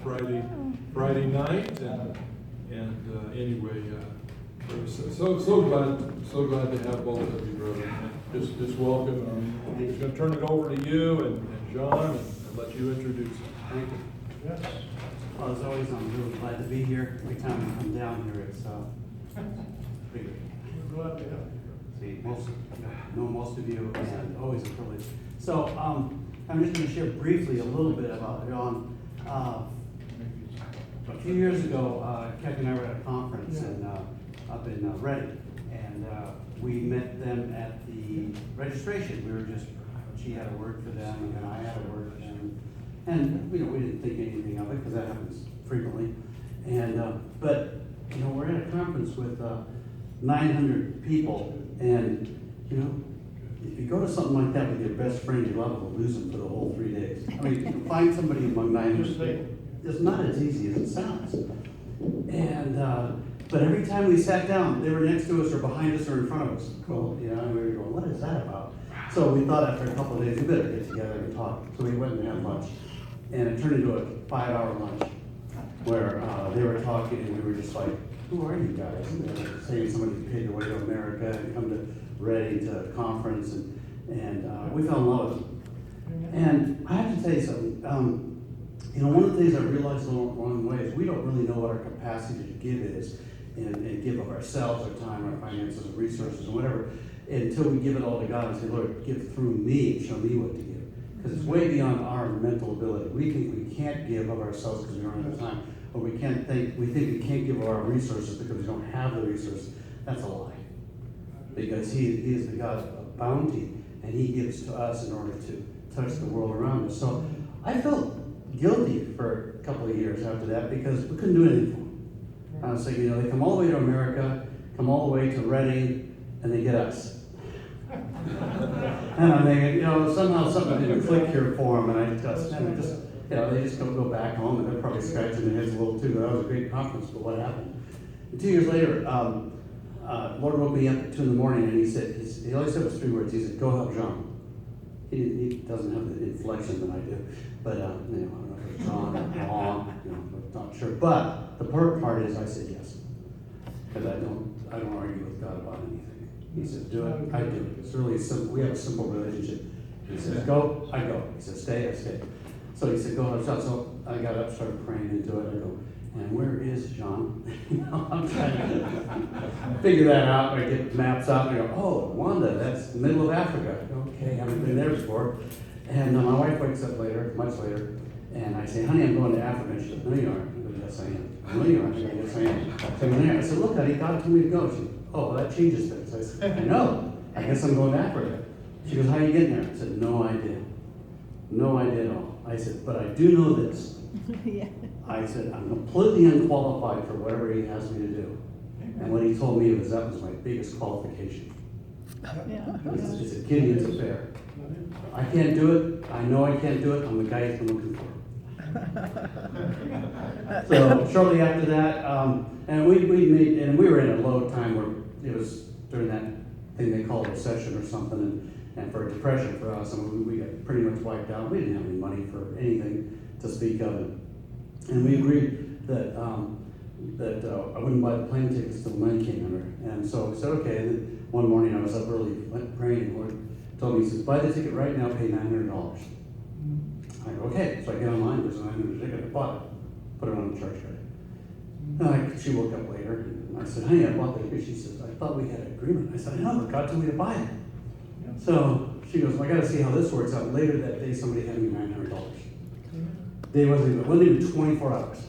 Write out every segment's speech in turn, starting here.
Friday night, and anyway, so glad to have both of you, brother. Just welcome. I'm just going to turn it over to you and John, and let you introduce him. Thank you. Yes. Well, as always, I'm really glad to be here. Every time I come down here, it's big. We're glad to have you. See, know most of you, and always a privilege. So, I'm just going to share briefly a little bit about John. A few years ago, Keck and I were at a conference up in Reading, and we met them at the registration. She had a word for them, and I had a word for them. And we didn't think anything of it, because that happens frequently. And but we're at a conference with 900 people, and if you go to something like that with your best friend, you're liable to lose them for the whole 3 days. I mean, to find somebody among 900 people, it's not as easy as it sounds. And but every time we sat down, they were next to us or behind us or in front of us. Cool. And we were going, what is that about? So we thought after a couple of days, we better get together and talk. So we went and had lunch. And it turned into a 5-hour lunch where they were talking, and we were just like, who are you guys? And they were saying somebody paid their way to America and come to Reading to a conference, and we fell in love with them. And I have to tell you something. One of the things I realized along the way is we don't really know what our capacity to give is, and give of ourselves, our time, our finances, our resources, and whatever, until we give it all to God and say, Lord, give through me and show me what to give. Because it's way beyond our mental ability. We think we can't give of ourselves because we don't have the time, or we think we can't give of our resources because we don't have the resources. That's a lie. Because he is the God of bounty, and he gives to us in order to touch the world around us. So I felt guilty for a couple of years after that because we couldn't do anything for them. I was thinking, they come all the way to America, come all the way to Reading, and they get us. And I'm thinking, somehow something didn't click here for them, and they just go back home, and they're probably scratching their heads a little too. That was a great conference, but what happened? And 2 years later, Lord woke me up at 2 in the morning, and he only said was 3 words. He said, go help Jean. He doesn't have the inflection that I do, but I don't know if it's John or Long, I'm not sure. But the part is I said yes, because I don't argue with God about anything. He said, do it, I do it. It's really simple. We have a simple relationship. He says, go, I go. He says, stay, I stay. So he said, go help John. So I got up, started praying into it. I go, and where is John? I'm trying to figure that out. I get maps out and I go, oh, Rwanda, that's the middle of Africa. Okay, haven't been there before. And my wife wakes up much later, and I say, honey, I'm going to Africa. And she goes, no, you aren't. I go, yes, I am. No, you aren't. I go, yes, I am. So I'm there. I said, look, honey, God told me to go. She goes, oh, well, that changes things. I said, I know. I guess I'm going to Africa. She goes, how are you getting there? I said, no idea. No idea at all. I said, but I do know this. Yeah. I said, I'm completely unqualified for whatever he has me to do. And what he told me was that was my biggest qualification. Yeah. It's a Gideon's affair. I can't do it. I know I can't do it. I'm the guy he's been looking for. So shortly after that, and we were in a low time where it was during that thing they call a recession or something, and for a depression for us, and we got pretty much wiped out. We didn't have any money for anything to speak of. And we agreed that I wouldn't buy the plane tickets till the money came in. And so we said, okay. And then one morning I was up early praying, and the Lord told me, he says, buy the ticket right now, pay $900. I go, okay. So I get online, there's a $900 ticket. I bought it, put it on the charge card. And she woke up later, and I said, honey, I bought the ticket. She says, I thought we had an agreement. I said, I know, but God told me to buy it. So she goes, well, I got to see how this works out. Later that day, somebody handed me $900. It wasn't even 24 hours.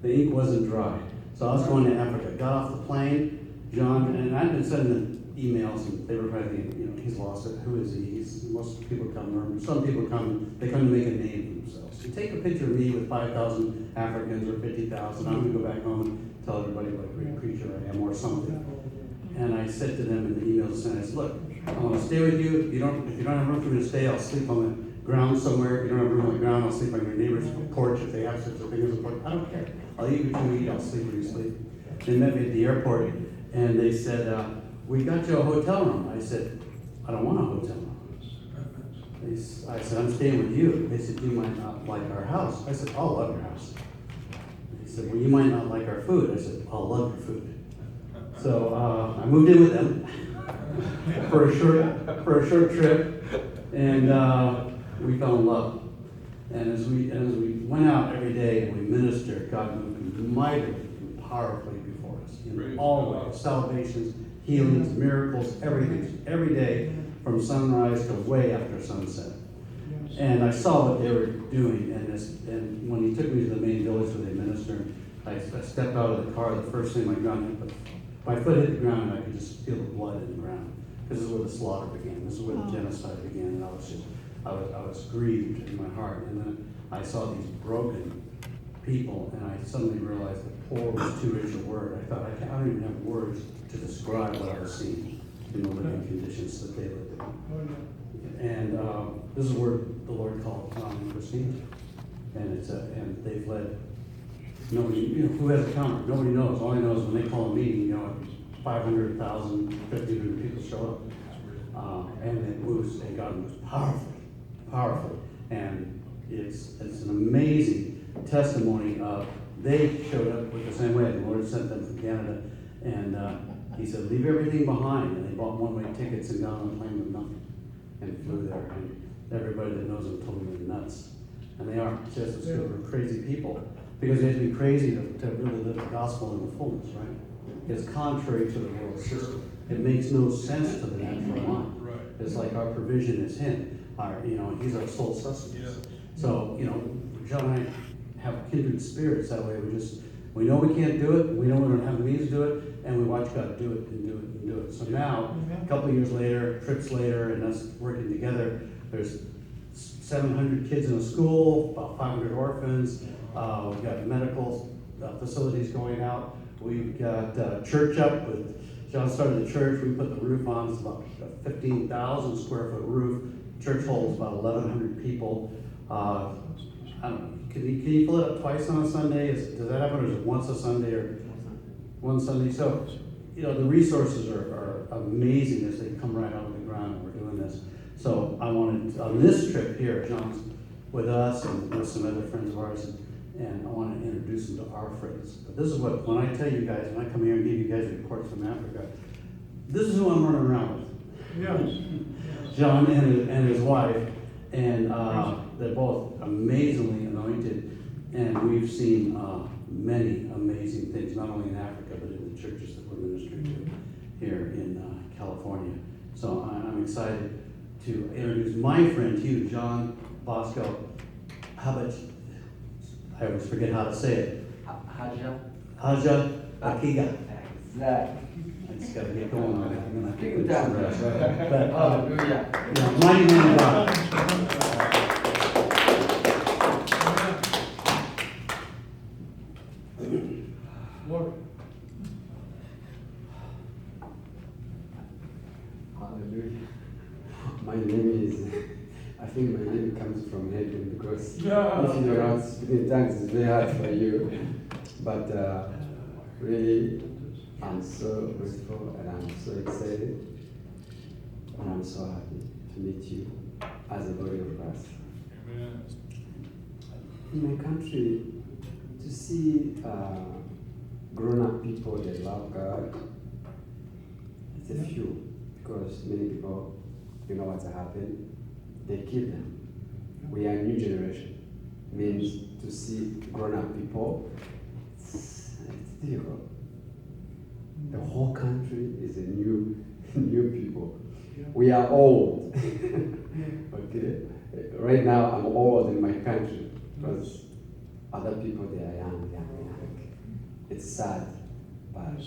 The ink wasn't dry. So I was going to Africa. Got off the plane, John, and I've been sending emails, and they were probably thinking, he's lost it. Who is he? Most people come, or some people come. They come to make a name for themselves. You take a picture of me with 5,000 Africans or 50,000. I'm going to go back home and tell everybody what a great preacher I am, or something. And I said to them in the email, I said, look, I want to stay with you. If you don't have room for me to stay, I'll sleep on the ground somewhere. If you don't have room on the ground, I'll sleep on your neighbor's porch if they have such a thing as a porch. I don't care. I'll eat what you eat. I'll sleep where you sleep. They met me at the airport, and they said, we got you a hotel room. I said, I don't want a hotel room. I said, I'm staying with you. They said, you might not like our house. I said, I'll love your house. He said, well, you might not like our food. I said, I'll love your food. So I moved in with them for a short trip, and we fell in love. And as we went out every day and we ministered, God moved mightily and powerfully before us in all ways, salvations, healings, miracles, everything, every day from sunrise to way after sunset. And I saw what they were doing, and when he took me to the main village where they ministered, I stepped out of the car. The first thing my foot hit the ground, and I could just feel the blood in the ground. This is where the slaughter began. This is where the genocide began, and I was grieved in my heart. And then I saw these broken people, and I suddenly realized that poor was too rich a word. I thought, I don't even have words to describe what I was seeing in the living conditions that they lived in. And this is where the Lord called John and Christine, and they've led. Nobody, who has a counter? Nobody knows. All I know is when they call a meeting, 500,000, 1,500 people show up, and it moves, and God moves powerfully, and it's an amazing testimony of they showed up with the same way. The Lord sent them from Canada, and He said, leave everything behind, and they bought one-way tickets and got on a plane with nothing, and flew there. And everybody that knows them told me they're nuts, and they are just as good for crazy people. Because they have to be crazy to really live the gospel in the fullness, right? It's contrary to the world system. It makes no sense to the natural mind. Right. It's like our provision is Him. He's our sole sustenance. Yeah. So, John and I have kindred spirits that way. We know we can't do it. We know we don't have the means to do it, and we watch God do it and do it and do it. So now, a couple of years later, trips later, and us working together, there's 700 kids in a school, about 500 orphans. We've got medical facilities going out. We've got church up. John started the church. We put the roof on. It's about a 15,000 square foot roof. Church holds about 1,100 people. I don't know. Can you fill it up twice on a Sunday? Does that happen, or is it once a Sunday or one Sunday? So, the resources are amazing as they come right out of the ground, and we're doing this. So I wanted, on this trip here, John's with us and with some other friends of ours, and I want to introduce them to our friends. But this is what, when I tell you guys, when I come here and give you guys reports from Africa, this is who I'm running around with. Yes. John and his wife, and they're both amazingly anointed, and we've seen many amazing things, not only in Africa, but in the churches that we're ministering to here in California. So I'm excited to introduce my friend to you, John Bosco Hajabakiga. I always forget how to say it. Hajabakiga. Exactly. I just got to get going on it. I'm going to Take it down. But, Hallelujah. mighty man of God. Lord. Hallelujah. My name is, I think my name comes from heaven because if you don't know speaking tongues, it's very hard for you. But really, I'm so grateful and I'm so excited. And I'm so happy to meet you as a body of Christ. Amen. In my country, to see grown-up people that love God, it's a few, because many people, you know what's happened, they kill them. We are a new generation. Means to see grown-up people, it's difficult. The whole country is a new people. We are old. Okay? Right now I'm old in my country because other people, they are young. It's sad, but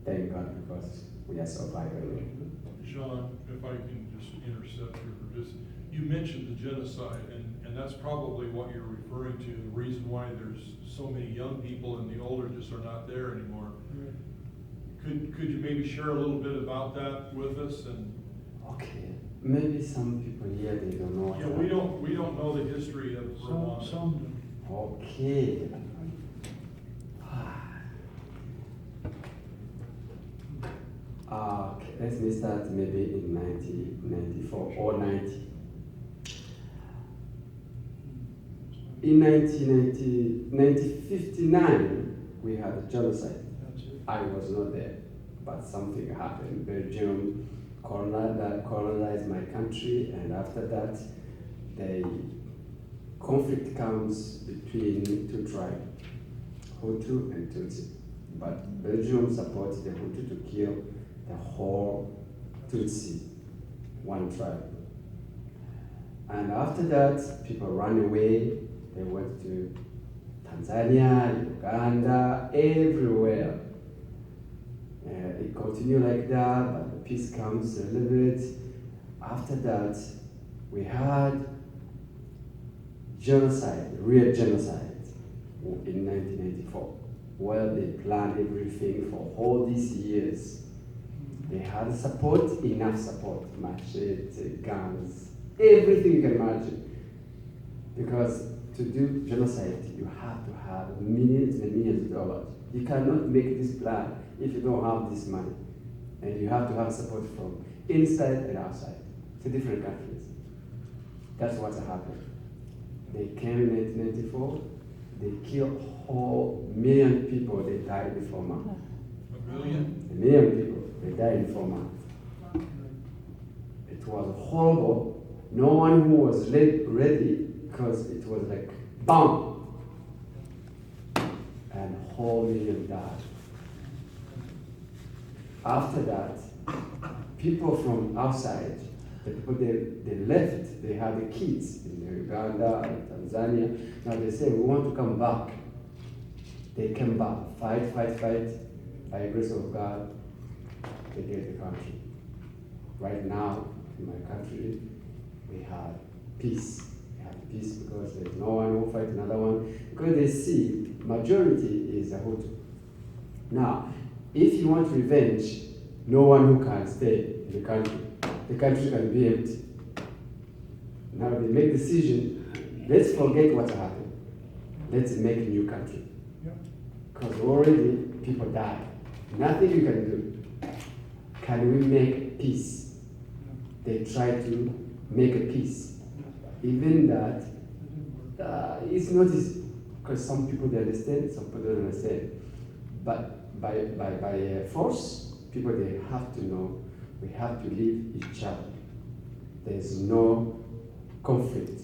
thank God because we are surviving. John, if I can just intercept here, you mentioned the genocide, and that's probably what you're referring to, the reason why there's so many young people and the older just are not there anymore. Could you maybe share a little bit about that with us? And okay, maybe some people here, they don't know. yeah, we don't know the history of Rwanda. Some Okay. Okay, let me start maybe in 1994 or 90. in 1959, we had a genocide. I was not there, but something happened. Belgium colonized my country, and after that, the conflict comes between two tribes, Hutu and Tutsi. But Belgium supported the Hutu to kill the whole Tutsi, one tribe. And after that, people ran away. They went to Tanzania, Uganda, everywhere. It continued like that, but the peace comes a little bit. After that, we had genocide, real genocide, in 1994, where they planned everything for all these years. They had support, enough support, machete, guns, everything you can imagine. Because to do genocide, you have to have millions and millions of dollars. You cannot make this plan if you don't have this money. And you have to have support from inside and outside, to different countries. That's what happened. They came in 1994, they killed whole million people, they died in 4 months. A million? A million people, they died in 4 months. It was horrible. No one who was ready, because it was like, BAM! And whole million died. After that, people from outside, the people they left, they had the kids in Uganda and Tanzania. Now they say, we want to come back. They came back, fight. By the grace of God, they get the country. Right now, in my country, we have peace. We have peace because there's no one who will fight another one. Because they see majority is a Hutu. Now, if you want revenge, no one who can stay in the country. The country can be empty. Now they make decision, let's forget what happened. Let's make a new country. Because already people died. Nothing you can do. Can we make peace? They try to make a peace. Even that, it's not easy. Because some people they understand, some people don't understand. But by force, people they have to know we have to live each other. There's no conflict.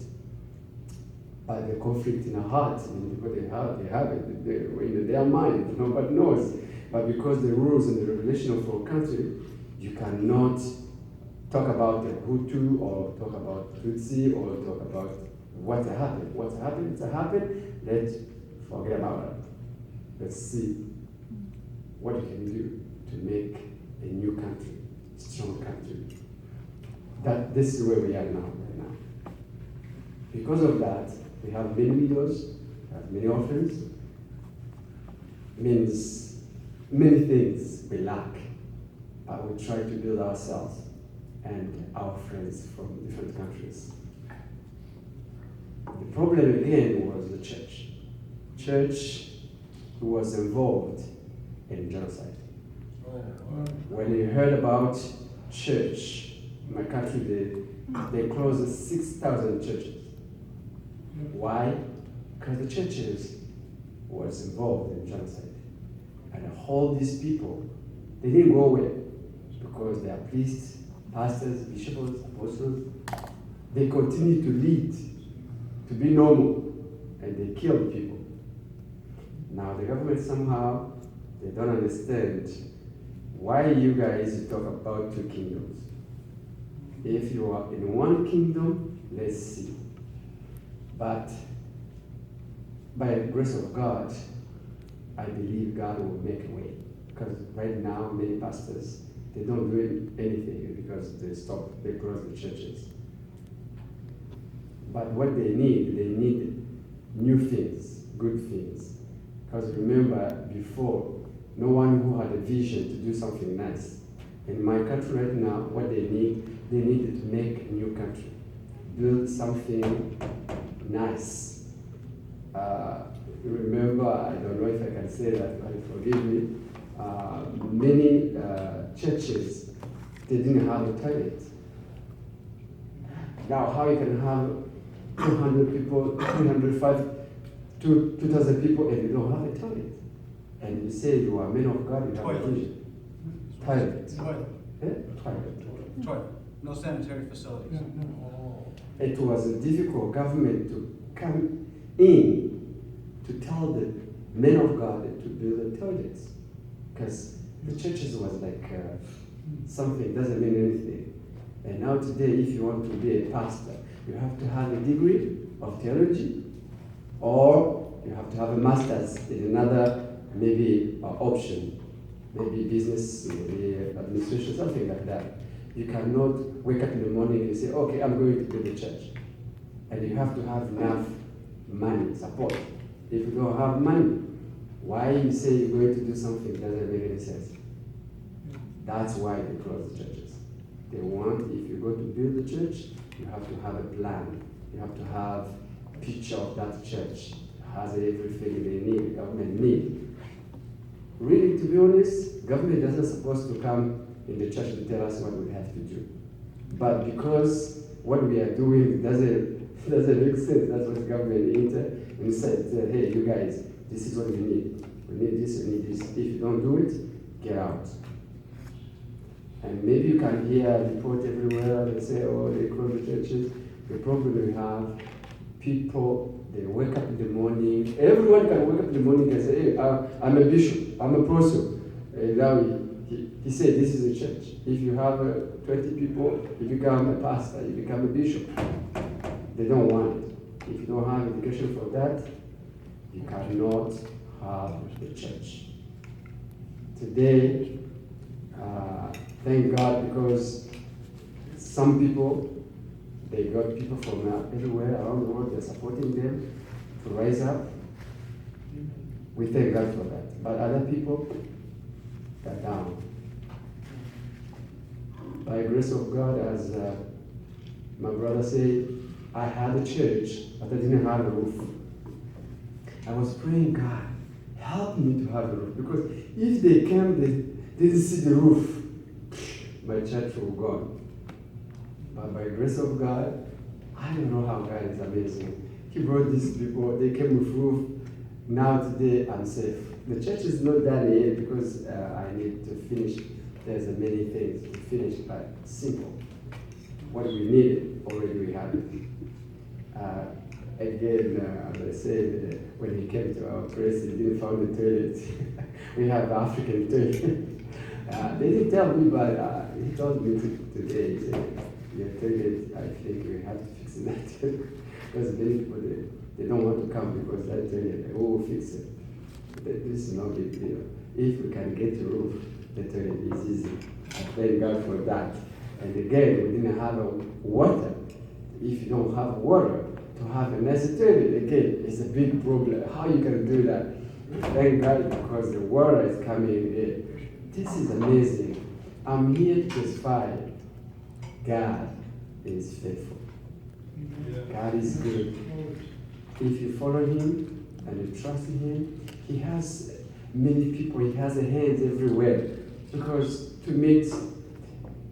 But the conflict in our hearts, and people they have it in their mind. Nobody knows. But because the rules and the regulation of our country, you cannot talk about the Hutu or talk about Tutsi or talk about what happened. What happened, it happened. Let's forget about it. Let's see what you can do to make a new country, strong country. This is where we are now, right now. Because of that, we have many widows, we have many orphans, means many things we lack, but we try to build ourselves and our friends from different countries. The problem again was the church. Church was involved in genocide. When you heard about church, in my country, they closed 6,000 churches. Why? Because the churches was involved in genocide. And all these people, they didn't go away because they are priests, pastors, bishops, apostles. They continue to lead, to be normal, and they kill people. Now the government somehow, they don't understand why you guys talk about two kingdoms. If you are in one kingdom, let's see. But by the grace of God, I believe God will make a way. Because right now, many pastors, they don't do anything because they close the churches. But what they need new things, good things. Because remember, before, no one who had a vision to do something nice. In my country right now, what they needed to make a new country. Build something nice. Remember, I don't know if I can say that, but forgive me, many churches, they didn't have a toilet. Now, how you can have 200 people, 305 2,000 people and you don't have a toilet. And you say you are men of God, you have a Toilet. vision. Toilet. Toilet. Yeah? Toilet. Toilet. No sanitary facilities. It was a difficult government to come in to tell the men of God to build the toilets. Because the churches was like something, doesn't mean anything. And now today, if you want to be a pastor, you have to have a degree of theology, or you have to have a master's in another maybe option, maybe business, maybe administration, something like that. You cannot wake up in the morning and say, okay, I'm going to build a church. And you have to have enough money, support. If you don't have money, why you say you're going to do something doesn't make any sense. That's why they close the churches. They want, if you go to build a church, you have to have a plan. You have to have a picture of that church. It has everything they need, government need. Really, to be honest, government doesn't supposed to come in the church to tell us what we have to do. But because what we are doing doesn't make sense, that's what the government entered and said, hey, you guys, this is what we need. We need this, we need this. If you don't do it, get out. And maybe you can hear a report everywhere, they say, oh, they close the churches. The problem we have, people, they wake up in the morning, everyone can wake up in the morning and say, hey, I'm a bishop, I'm a apostle. And now he said, this is a church. If you have 20 people, you become a pastor, you become a bishop. They don't want it. If you don't have education for that, you cannot have the church. Today, thank God, because some people, they got people from everywhere around the world, they're supporting them to rise up. We thank God for that. But other people got down. By the grace of God, as my brother said, I had a church, but I didn't have a roof. I was praying, God, help me to have a roof. Because if they came, they didn't see the roof, my church will go gone. But by the grace of God, I don't know how God is amazing. He brought these people, they came with roof. Now today I'm safe. The church is not done yet because I need to finish. There's many things to finish, but simple. What we needed, already we have it. Again, as I said, when he came to our place, he didn't find the toilet. We have African toilet. They didn't tell me, but he told me today, he said, your toilet, I think we have to fix that. Because many people, they don't want to come because that toilet, they will fix it. This is no big deal. If we can get the roof, the toilet is easy. I thank God for that. And again, we didn't have water. If you don't have water, to have a nice toilet, again, it's a big problem. How you can do that? Thank God because the water is coming in. This is amazing. I'm here to testify. God is faithful. God is good. If you follow Him and you trust in Him, He has many people, He has a hands everywhere. Because to meet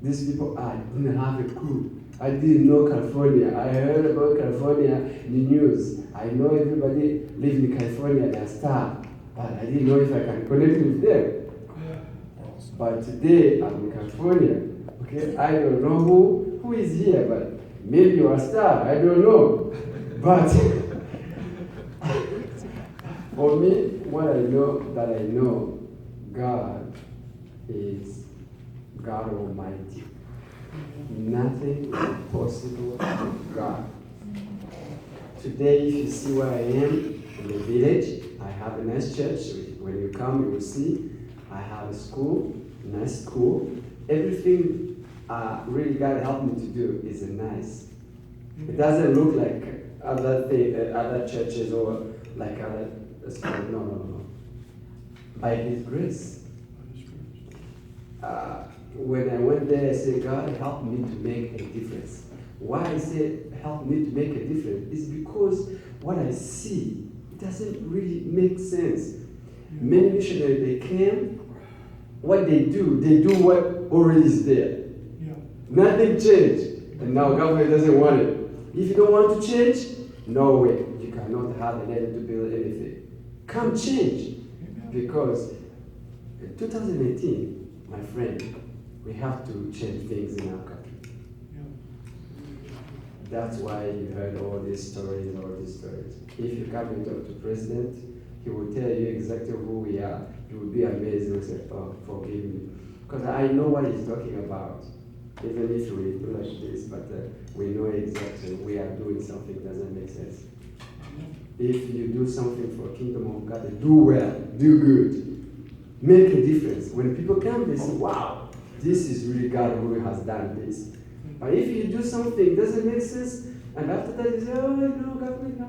these people, I didn't have a clue. I didn't know California. I heard about California in the news. I know everybody lives in California, they're star. But I didn't know if I can connect with them. But today, I'm in California. Okay, I don't know who is here, but maybe you're a star. I don't know. But for me, what I know, God is God Almighty. Nothing is impossible with God. Today, if you see where I am in the village, I have a nice church. When you come, you will see. I have a school, nice school. Everything really God helped me to do is nice. It doesn't look like other churches or like other schools. No. By His grace. When I went there, I said, God, help me to make a difference. Why I say help me to make a difference is because what I see, it doesn't really make sense. Many missionaries, they came, what they do what already is there. Nothing changed. And now government doesn't want it. If you don't want to change, no way. You you cannot have an end to build anything. Come change. Because in 2018, my friend, we have to change things in our country. That's why you heard all these stories. If you come and talk to president, he will tell you exactly who we are. You will be amazed. You will say, oh, forgive me. Because I know what he's talking about. Even if we do like this, but we know exactly we are doing something that doesn't make sense. If you do something for the kingdom of God, do well, do good, make a difference. When people come, they say, wow, this is really God who has done this. But if you do something that doesn't make sense, and after that you say, oh no, government.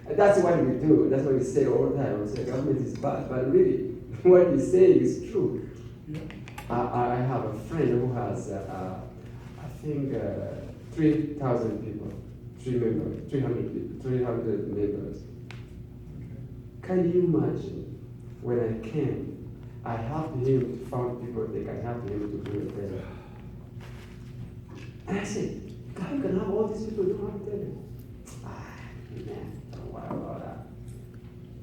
And that's what we do. That's what we say all the time. We say government is bad, but really, what we say is true. I have a friend who has, I think, 3,000 people, 300 people, 300 members. Can you imagine when I came, I helped him to find people that can help him to do a prayer. And I said, God, you can have all these people, you don't have to tell them. Man, don't worry about that.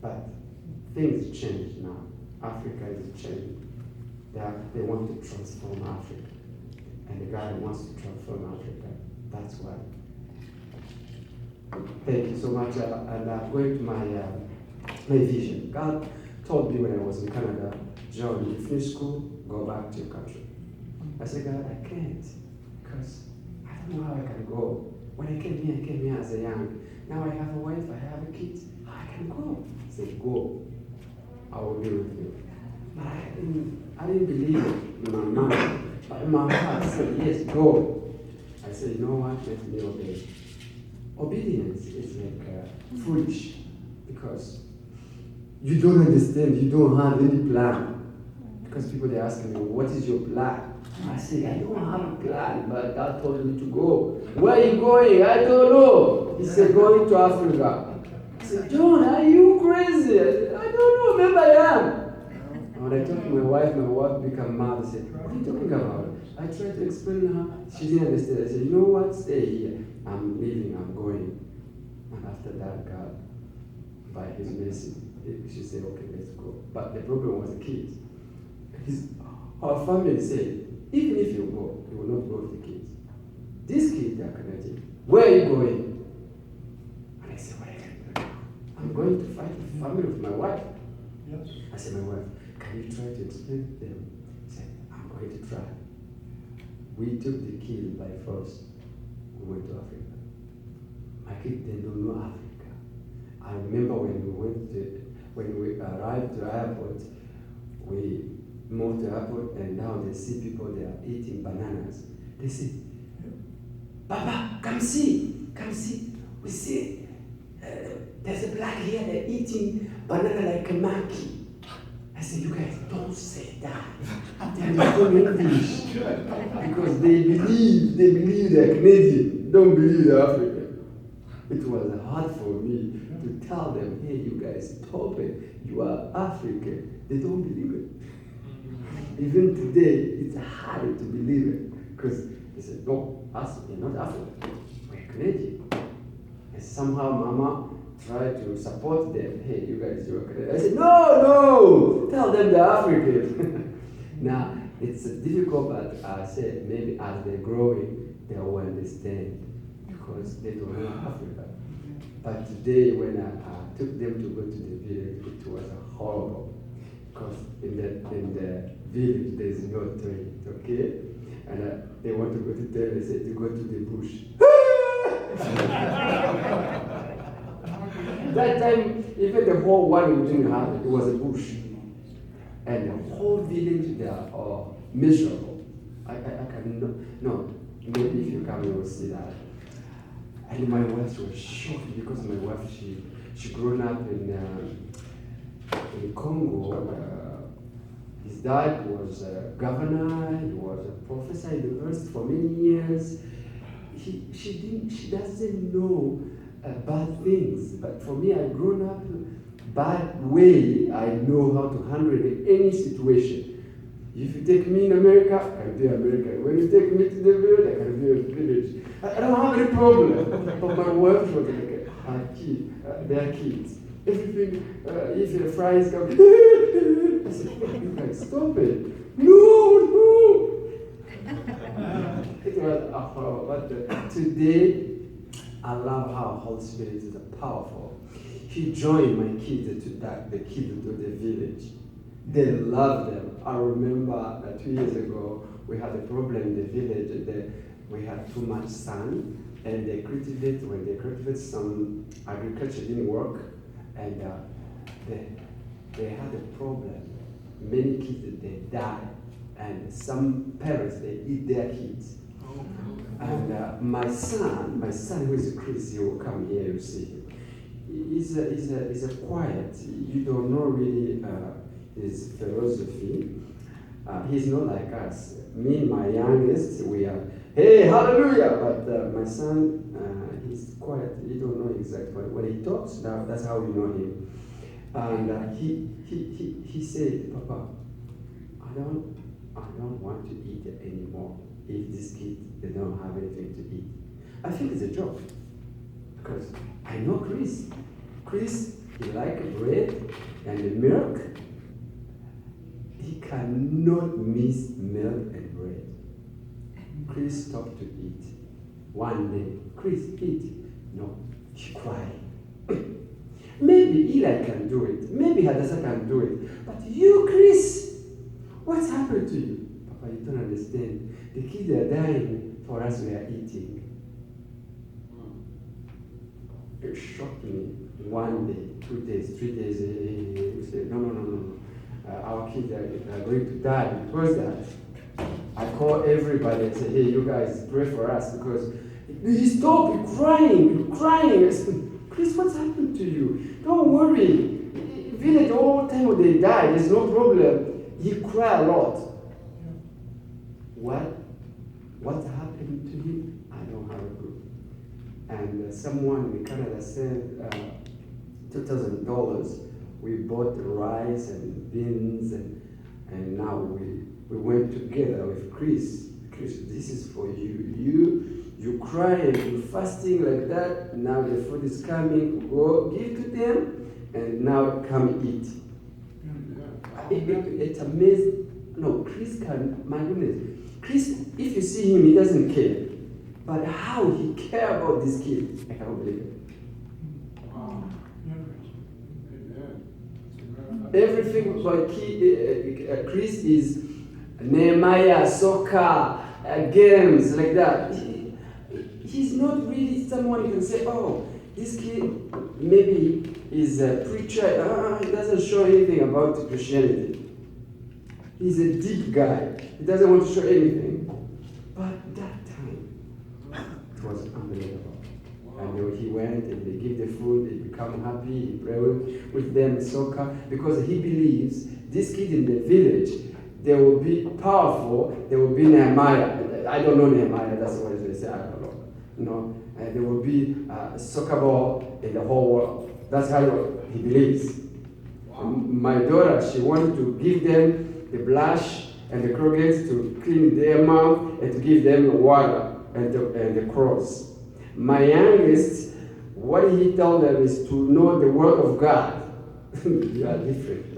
But things change now. Africa is changing. They want to transform Africa. And God wants to transform Africa. That's why. Thank you so much. And I'm going to my vision. God told me when I was in Canada, John, you finish school, go back to your country. I said, God, I can't. Because I don't know how I can go. When I came here as a young. Now I have a wife, I have a kid. I can go. I said, go. I will be with you. But I didn't believe it in my mind. But in my heart, I said, yes, go. I said, you know what? Let me obey. Obedience is like foolish because you don't understand, you don't have any plan. Because people, they ask me, what is your plan? I say, I don't have a plan, but God told me to go. Where are you going? I don't know. He said, going to Africa. I said, John, are you crazy? I said, I don't know, maybe I am. And when I talked to my wife became mad. I said, what are you talking about? I tried to explain to her. She didn't understand. I said, you know what? Stay here. I'm leaving, I'm going. And after that, God, by his mercy, she said, okay, let's go. But the problem was the kids. Our family said, even if you go, you will not go with the kids. These kids are Canadian. Where are you going? And I said, what are you going to do? I'm going to fight the family of my wife. Yes. I said, my wife, can you try to explain to them? He said, I'm going to try. We took the kid by force. We went to Africa. My kids, they don't know Africa. I remember when we arrived to the airport, we moved to the airport and now they see people, they are eating bananas. They say, Papa, come see. We see, there's a black here, they're eating banana like a monkey. I said, you guys don't say that. They understand English. Because they believe they're Canadian, don't believe they're African. It was hard for me to tell them, hey, you guys, stop it. You are African. They don't believe it. Even today, it's hard to believe it. Because they said, no, us, we're not African. We're Canadian. And somehow Mama tried to support them. Hey, you guys, you're Canadian. I said, no, tell them they're African. Now, it's difficult, but I said maybe as they're growing, they will understand because they don't know Africa. But today, when I took them to go to the village, it was horrible because in the village there's no toilet, okay? And they want to go to the toilet, they said to go to the bush. That time, even the whole one we didn't have it was a bush. And the whole village, they are miserable. I can, no, maybe if you come, you will see that. And my wife was shocked because my wife, she grew up in Congo. His dad was a governor, he was a professor at university for many years. She doesn't know bad things, but for me, I've grown up bad way. I know how to handle any situation. If you take me in America, I can be American. When you take me to the village, I can be a village. I don't have any problem. But my wife was like, their kids. Everything, if the fries come, I said, you guys stop it. No. It was horrible. But today, I love how Holy Spirit is powerful. He joined my kids to the kids to the village. They love them. I remember 2 years ago, we had a problem in the village. We had too much sun, and when they cultivate, some agriculture didn't work, and they had a problem. Many kids, they die, and some parents, they eat their kids. And my son who is a Christian, he will come here, you see him. He's a quiet, you don't know really his philosophy. He's not like us. Me and my youngest, we are, hey, hallelujah! But my son, he's quiet, you don't know exactly. When he talks, that's how we know him. And he said, Papa, I don't want to eat anymore if these kids, they don't have anything to eat. I think it's a joke, because I know Chris. Chris, he likes bread and milk. He cannot miss milk and bread. Chris stopped to eat. One day, Chris, eat. No, he cried. Maybe Eli can do it. Maybe Hadassah can do it. But you, Chris, what's happened to you? Papa, you don't understand. The kids are dying for us, we are eating. It shocked me. 1 day, 2 days, 3 days, he said, no. Our kids are going to die because that. I call everybody and say, hey, you guys pray for us, because he stopped crying. I said, Chris, what's happened to you? Don't worry. Village all the time when they die, there's no problem. He cried a lot. What happened to him? I don't have a clue. And someone in Canada sent $2,000. We bought rice and beans, and now we went together with Chris. Chris, this is for you. You cry and you fasting like that. Now the food is coming. Go give to them, and now come eat. It's amazing. No, Chris can. My goodness, Chris. If you see him, he doesn't care. But how he cares about this kid, I can't believe it. Everything about Chris is Nehemiah, soccer, games, like that. He's not really someone you can say, oh, this kid maybe is a preacher. He doesn't show anything about Christianity. He's a deep guy. He doesn't want to show anything. But that time, it was unbelievable. And he went and they give the food, they become happy, he prayed with them in soccer, because he believes this kid in the village, they will be powerful, they will be Nehemiah. I don't know Nehemiah, that's what they say, I don't know. No, there will be a soccer ball in the whole world. That's how he believes. Wow. My daughter, she wanted to give them the blush and the croquettes to clean their mouth and to give them water and the cross. My youngest, what he told them is to know the word of God. You are different,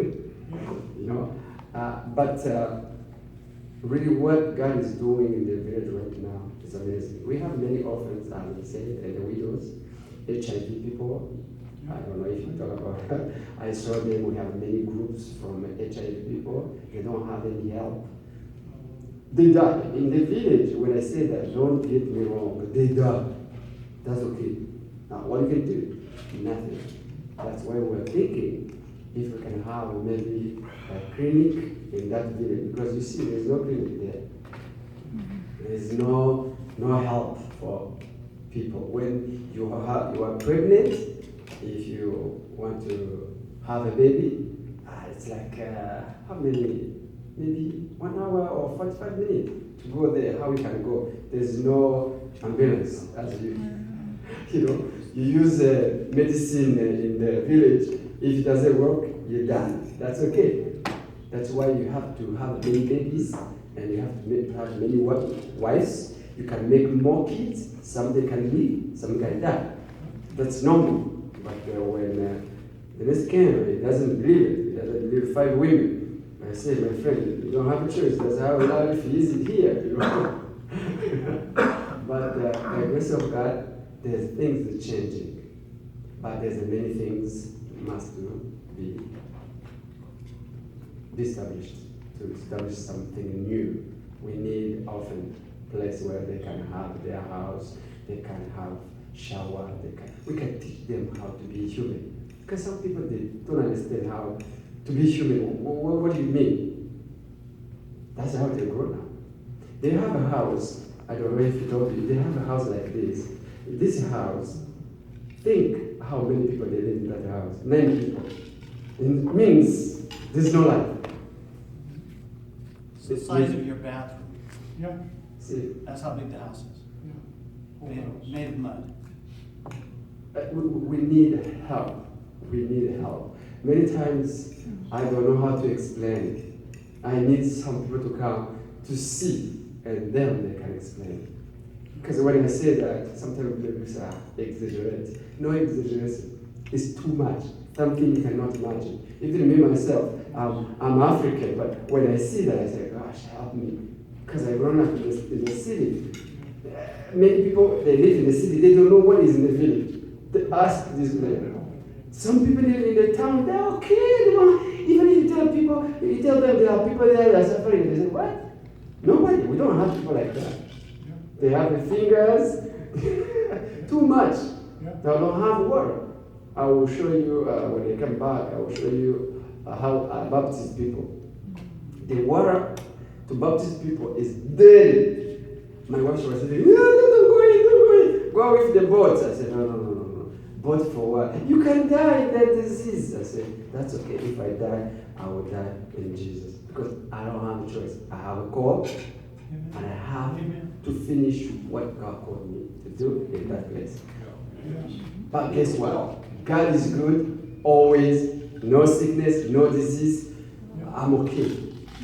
you know. But really, what God is doing in the village right now is amazing. We have many orphans, as I said, and the widows, HIV people. I don't know if you talk about that. I saw them. We have many groups from HIV people. They don't have any help. They die in the village. When I say that, don't get me wrong. They die. That's okay. Now, what you can do? Nothing. That's why we're thinking if we can have maybe a clinic in that village, because you see, there's no clinic there. There's no help for people. When you are pregnant, if you want to have a baby, it's like how many? Maybe 1 hour or 45 minutes to go there. How we can go? There's no ambulance, as you know, you use medicine in the village. If it doesn't work, you're done. That's okay. That's why you have to have many babies, and you have to have many wives. You can make more kids. Some they can live, some can die. That's normal. But when the next came, he doesn't believe it. He doesn't believe 5 women. I say, my friend, you don't have a choice. That's how life is here, you know. But by the grace of God, there's things that are changing. But there's many things must be established to establish something new. We need often place where they can have their house, they can have shower, we can teach them how to be human. Because some people, they don't understand how to be human. What do you mean? That's how they grow now. They have a house, I don't know if you told you, they have a house like this. This house, think how many people they live in that house. 9 people. It means there's no life. It's the size of your bathroom. Yeah. See, That's how big the house is. Yeah. Made of mud. we need help. We need help. Many times, I don't know how to explain it. I need some people to come to see, and then they can explain. Because when I say that, sometimes people say, exaggerate. No exaggeration. It's too much. Something you cannot imagine. Even me myself, I'm African, but when I see that, I say, gosh, help me. Because I've grown up in the city. Many people, they live in the city, they don't know what is in the village. They ask this man. Some people live in the town, they're okay. They don't, even if you tell them there are people there that are suffering, they say, what? Nobody. We don't have people like that. They have the fingers, too much. They don't have water. I will show you, when they come back, I will show you how I baptize people. The water to baptize people is dirty. My wife was saying, no, don't go in. Go with the boat. I said, no. Boat for what? You can die in that disease. I said, that's okay. If I die, I will die in Jesus. Because I don't have a choice. I have a call, and I have to finish what God called me to do in that place. But guess what? God is good, always. No sickness, no disease. I'm okay.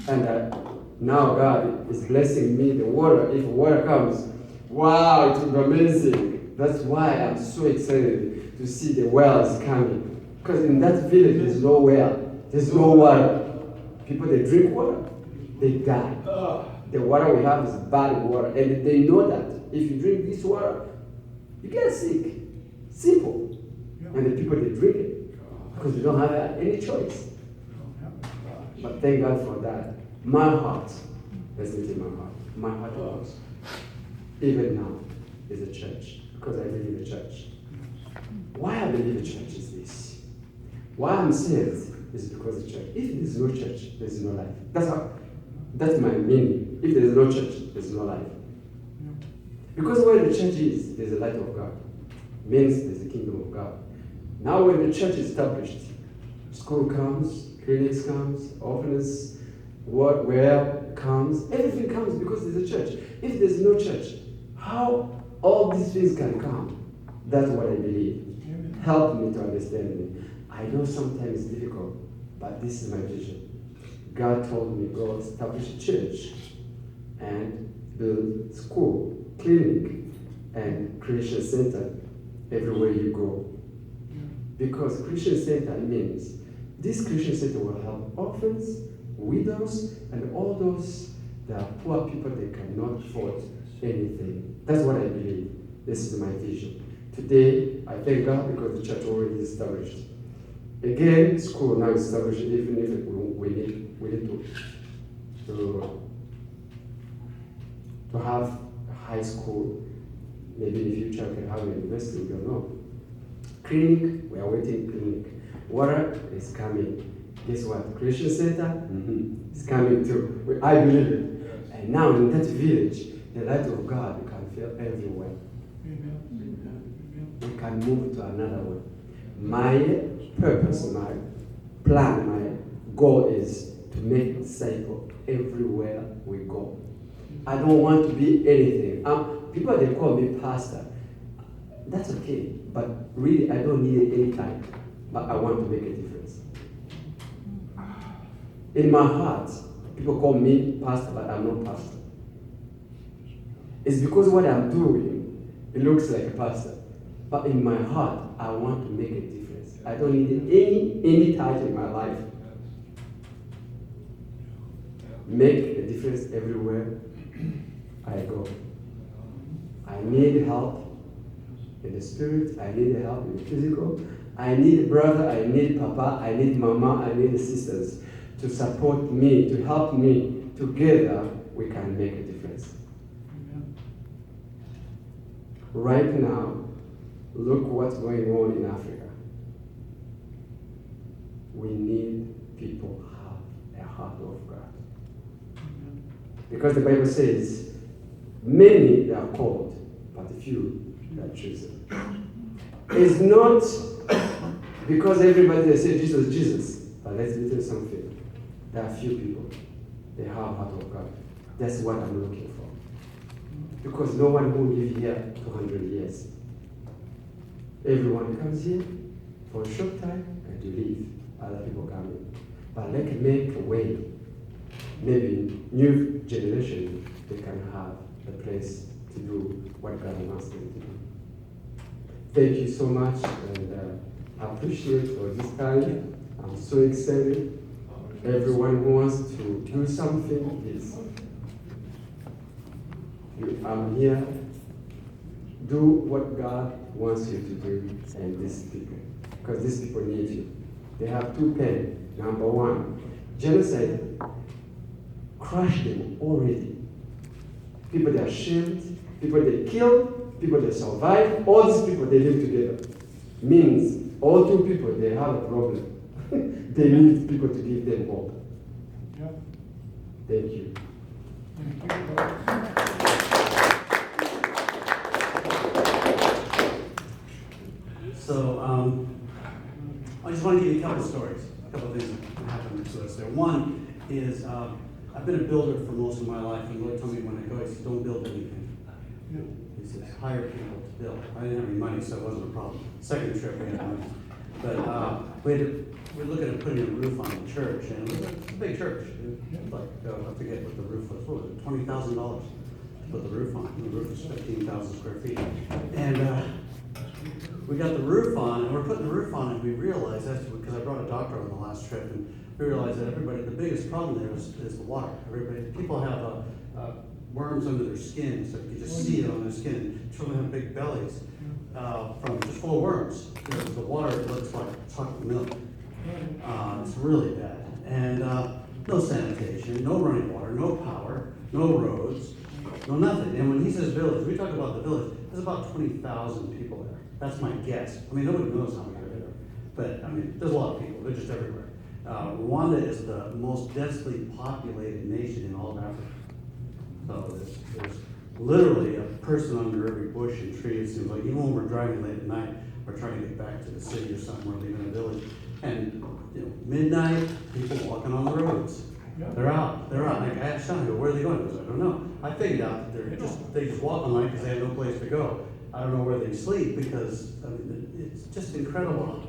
And now God is blessing me. The water, if water comes, wow, it will be amazing. That's why I'm so excited to see the wells coming. Because in that village, there's no well. There's no water. People, they drink water, they die. The water we have is bad water. And they know that. If you drink this water, you get sick. Simple. And the people, they drink it. Because they don't have any choice. But thank God for that. My heart, listen to my heart loves, even now, is a church. Because I believe the church. Why I believe the church is this. Why I'm saved is because the church. If there's no church, there's no life. That's my meaning. If there's no church, there's no life. Because where the church is, there's a light of God. Means there's a kingdom of God. Now when the church is established, school comes, clinics comes, orphanages, where comes, everything comes because there's a church. If there's no church, how all these things can come? That's what I believe. Help me to understand me. I know sometimes it's difficult, but this is my vision. God told me, go establish a church and build school, clinic, and Christian center everywhere you go. Because Christian center means this Christian center will help orphans, widows, and all those that are poor people that cannot afford anything. That's what I believe. This is my vision. Today, I thank God because the church already is established. Again, school now is established, even if we need to have a high school. Maybe in the future we can have a university, we don't know. Clinic, we are waiting clinic. Water is coming. Guess what? Christian center is coming too. I believe it. And now in that village, the light of God can feel everywhere. We can move to another one. My purpose, my plan, my goal is to make disciples everywhere we go. I don't want to be anything. People, they call me pastor. That's okay, but really I don't need it any time. But I want to make a difference. In my heart, people call me pastor, but I'm not pastor. It's because what I'm doing, it looks like a pastor. But in my heart, I want to make a difference. I don't need any title in my life. Make a difference everywhere I go. I need help in the spirit. I need help in the physical. I need brother. I need papa. I need mama. I need sisters to support me, to help me. Together, we can make a difference. Right now, look what's going on in Africa. We need people who have a heart of God. Because the Bible says, many are called, but few are chosen. It's not because everybody they say Jesus, Jesus. But let's tell you something. There are few people. They have heart of God. That's what I'm looking for. Because no one will live here 200 years. Everyone comes here for a short time and you leave. Other people come in. But let's make a way. Maybe new generation, they can have a place to do what God wants them to do. Thank you so much, and I appreciate for this time. I'm so excited. Everyone who wants to do something, please. I'm here. Do what God wants you to do, and these people, because these people need you. They have two pain. Number one, genocide crushed them already. People they are shamed, people they killed, people they survive, all these people they live together. Means all two people they have a problem. They need people to give them hope. Yeah. Thank you. So I just want to give you a couple of stories, a couple of things that happened to us there. One is I've been a builder for most of my life, and Lord told me when I go, he says, don't build anything. He says, hire people to build. I didn't have any money, so it wasn't a problem. Second trip, we had money. But we're looking at putting a roof on the church, and it was a big church. It was like, I forget what the roof was. What was it, $20,000 to put the roof on. The roof was 15,000 square feet. And we got the roof on, and we're putting the roof on, and we realized, because I brought a doctor on the last trip, and we realized that the biggest problem there is the water. People have worms under their skin, so you can just see it on their skin. Children have big bellies from just full of worms. You know, the water looks like chocolate milk. It's really bad. And no sanitation, no running water, no power, no roads, no nothing. And when he says village, we talk about the village, there's about 20,000 people there. That's my guess. I mean, nobody knows how many are there. But, I mean, there's a lot of people. They're just everywhere. Rwanda is the most densely populated nation in all of Africa. So there's literally a person under every bush and tree. It seems like even when we're driving late at night, we're trying to get back to the city or something, we're leaving a village. And midnight, people walking on the roads. They're out. Like, I asked Sean, where are they going? He goes, I don't know. I figured out that they just walk on night because they have no place to go. I don't know where they sleep because I mean, it's just incredible.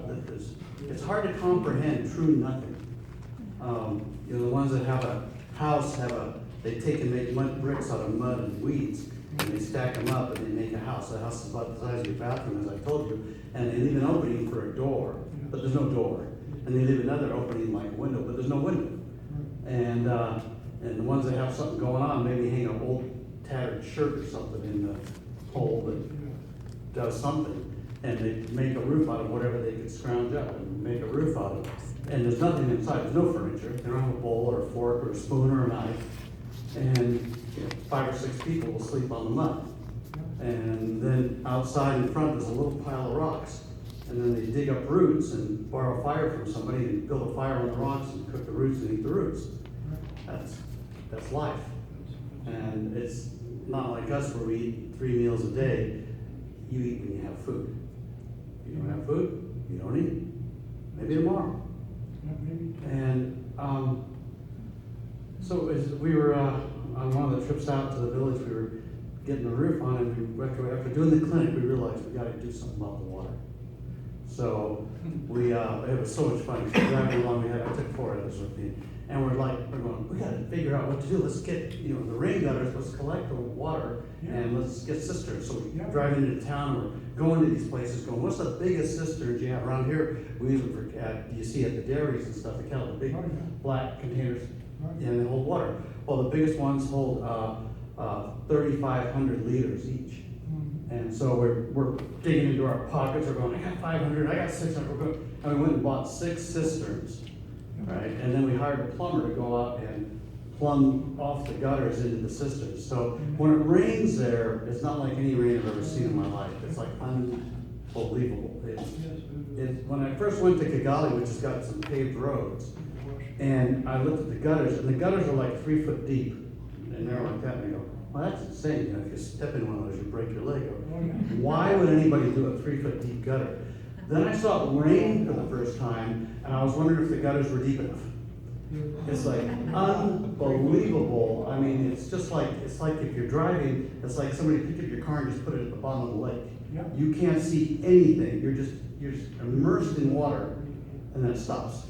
It's hard to comprehend true nothing. The ones that have a house they take and make mud bricks out of mud and weeds, and they stack them up and they make a house. The house is about the size of your bathroom, as I told you, and they leave an opening for a door, but there's no door. And they leave another opening like a window, but there's no window. And the ones that have something going on, maybe hang an old tattered shirt or something in the hole that does something. And they make a roof out of whatever they could scrounge up and make a roof out of. And there's nothing inside, there's no furniture. They don't have a bowl or a fork or a spoon or a knife. And 5 or 6 people will sleep on the mud. And then outside in front, there's a little pile of rocks. And then they dig up roots and borrow fire from somebody and build a fire on the rocks and cook the roots and eat the roots. That's life. And it's not like us where we eat 3 meals a day. You eat when you have food. If you don't have food, you don't eat. Maybe tomorrow. And so as we were on one of the trips out to the village, we were getting the roof on, and after doing the clinic, we realized we got to do something about the water. So it was so much fun. Driving along, I took 4 others with me, And we're going, we gotta figure out what to do. Let's get, the rain gutters, let's collect the water, and let's get cisterns. So we drive into town, we're going to these places, going, what's the biggest cisterns you have? Around here, we use them you see at the dairies and stuff, the cattle, the big black containers, and they hold water. Well, the biggest ones hold 3,500 liters each. And so we're digging into our pockets, we're going, I got 500, I got 600, and we went and bought 6 cisterns, right? And then we hired a plumber to go out and plumb off the gutters into the cisterns. So when it rains there, it's not like any rain I've ever seen in my life. It's like unbelievable. When I first went to Kigali, which has got some paved roads, and I looked at the gutters, and the gutters are like 3 foot deep, and they're like that, and I go, well, that's insane. If you step in one of those, you break your leg. Why would anybody do a 3 foot deep gutter? Then I saw it rain for the first time, and I was wondering if the gutters were deep enough. It's like unbelievable. I mean, it's like if you're driving, it's like somebody picked up your car and just put it at the bottom of the lake. You can't see anything. You're just immersed in water, and then it stops.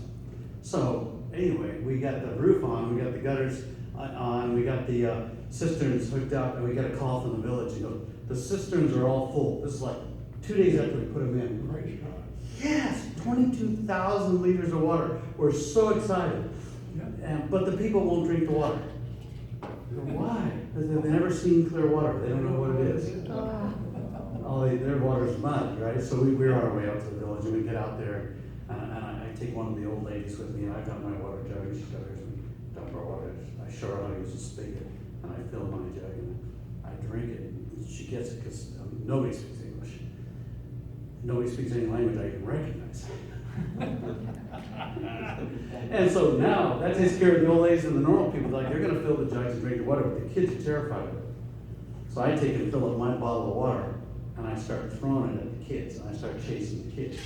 So anyway, we got the roof on, we got the gutters on, we got the cisterns hooked up, and we got a call from the village. The cisterns are all full. This is like 2 days after we put them in. Yes, 22,000 liters of water. We're so excited. But the people won't drink the water. Why? Because they've never seen clear water. They don't know what it is. Their water's mud, right? So we're on our way out to the village, and we get out there, and I take one of the old ladies with me, and I've got my water jug, and she's got hers, and dump our water. I show her how to use a spigot, and I fill my jug, and I drink it. And she gets it because nobody speaks English. Nobody speaks any language I can recognize. And so now that takes care of the old ladies and the normal people. Like, they're going to fill the jugs and drink the water, but the kids are terrified of it. So I take and fill up my bottle of water, and I start throwing it at the kids, and I start chasing the kids.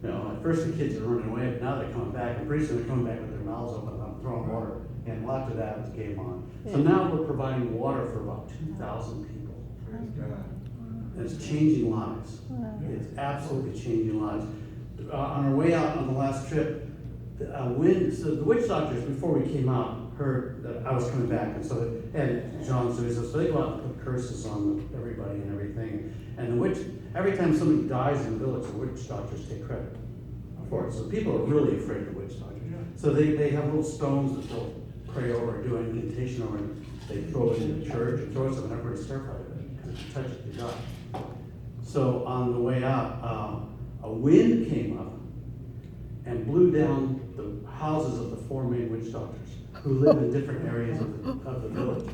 At first the kids are running away, but now they're coming back, and pretty soon they're coming back with their mouths open, and I'm throwing water. And after that, it's game on. So now we're providing water for about 2,000 people. And it's changing lives. It's absolutely changing lives. On our way out on the last trip, so the witch doctors, before we came out, heard that I was coming back, and so John, so they go out and put curses on everybody and everything. And every time somebody dies in the village, the witch doctors take credit for it. So people are really afraid of the witch doctors. So they have little stones that they'll pray over and do an incantation over, and they throw it in the church and throw it, and everybody's terrified of it because if you touch it, you die. So on the way out, a wind came up and blew down the houses of the 4 main witch doctors who live in different areas of the village.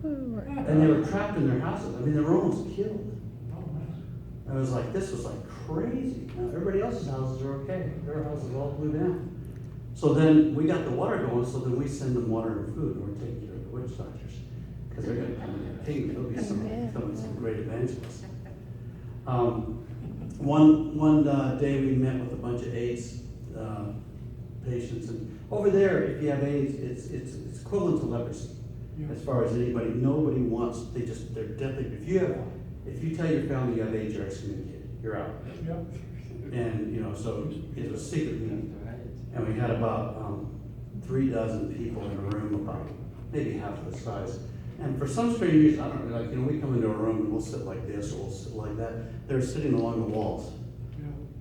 And they were trapped in their houses. I mean, they were almost killed. And it was like, this was like crazy. Now, everybody else's houses are okay. Their houses all blew down. So then we got the water going, so then we send them water and food, and we're taking care of the witch doctors. Because they're going to come in the kingdom. There'll be some great evangelists. One day we met with a bunch of AIDS patients, and over there, if you have AIDS, it's equivalent to leprosy. As far as anybody, nobody wants. They're deadly. If you tell your family you have AIDS, you're excommunicated. You're out. And so it was secret meeting, and we had about 3 dozen people in a room, about maybe half the size. And for some strange reason, I don't know, we come into a room and we'll sit like this or we'll sit like that. They're sitting along the walls,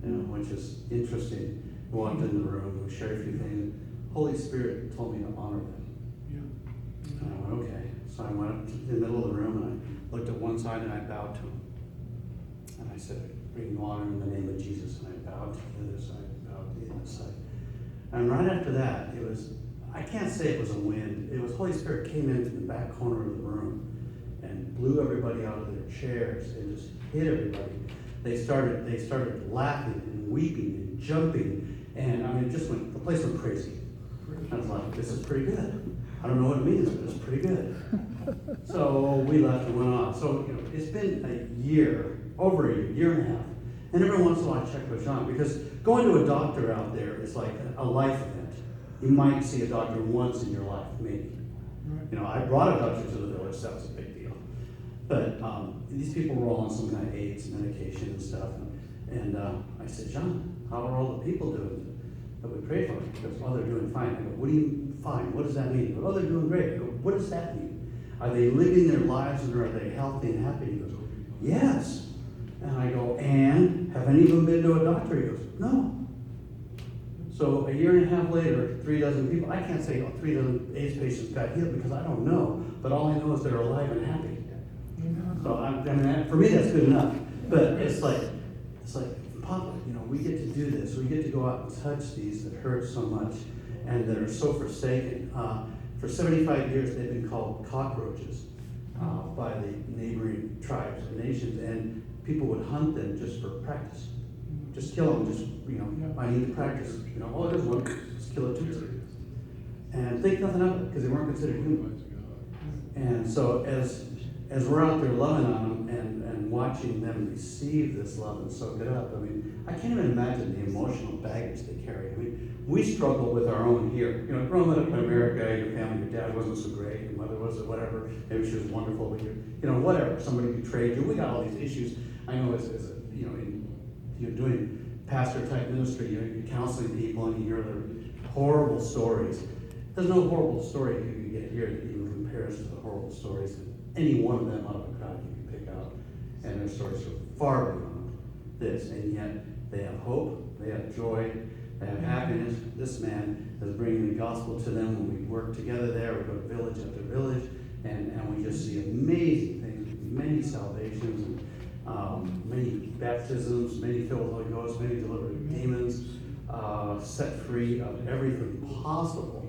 which is interesting. We walked in the room, we shared a few things. Holy Spirit told me to honor them. And I went, okay. So I went up to the middle of the room and I looked at one side and I bowed to him. And I said, bring honor in the name of Jesus. And I bowed to the other side, bowed to the other side. And right after that, I can't say it was a wind. It was Holy Spirit came into the back corner of the room and blew everybody out of their chairs and just hit everybody. They started laughing and weeping and jumping, and I mean, the place went crazy. I was like, this is pretty good. I don't know what it means, but it's pretty good. So we left and went on. So it's been a year, over a year and a half. And every once in a while I check with John, because going to a doctor out there is like a life event. You might see a doctor once in your life, maybe. I brought a doctor to the village, that was a big deal. But these people were all on some kind of AIDS medication and stuff. And I said, John, how are all the people doing? that we pray for. He goes, oh, they're doing fine. I go, what do you fine? What does that mean? He goes, oh, they're doing great. I go, what does that mean? Are they living their lives and are they healthy and happy? He goes, yes. And I go, and have any of them been to a doctor? He goes, no. So a year and a half later, 3 dozen people, I can't say 3 dozen AIDS patients got healed because I don't know, but all I know is they're alive and happy. So I mean, for me, that's good enough. But it's like public, you know, we get to do this. We get to go out and touch these that hurt so much and that are so forsaken. For 75 years, they've been called cockroaches by the neighboring tribes and nations, and people would hunt them just for practice. Just kill them, just, you know, I need to practice. You know, oh, there's one, let's kill a Tutsi. And think nothing of it, because they weren't considered human. And so as we're out there loving on them and watching them receive this love and soak it up, I mean, I can't even imagine the emotional baggage they carry. I mean, we struggle with our own here. You know, growing up in America, your family, your dad wasn't so great, your mother wasn't whatever, maybe she was wonderful, but you know, whatever, somebody betrayed you. We got all these issues. I know as you know, you're doing pastor type ministry, you're counseling people and you hear their horrible stories. There's no horrible story you can get here that even compares to the horrible stories that any one of them out of a crowd you can pick out. And their stories are far beyond this, and yet they have hope, they have joy, they have happiness. This man is bringing the gospel to them when we work together there. We go to village after village, and we just see amazing things, many salvations, and many baptisms, many filled with the Holy Ghost, many delivered of demons, set free of everything possible.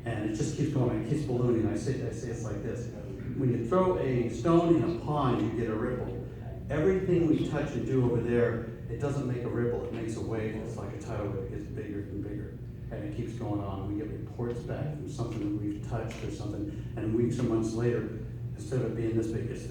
And it just keeps going, it keeps ballooning. I say it's like this. When you throw a stone in a pond, you get a ripple. Everything we touch and do over there, it doesn't make a ripple, it makes a wave. It's like a tidal wave, it gets bigger and bigger. And it keeps going on. We get reports back from something that we've touched or something, and weeks or months later, instead of being this big, it's this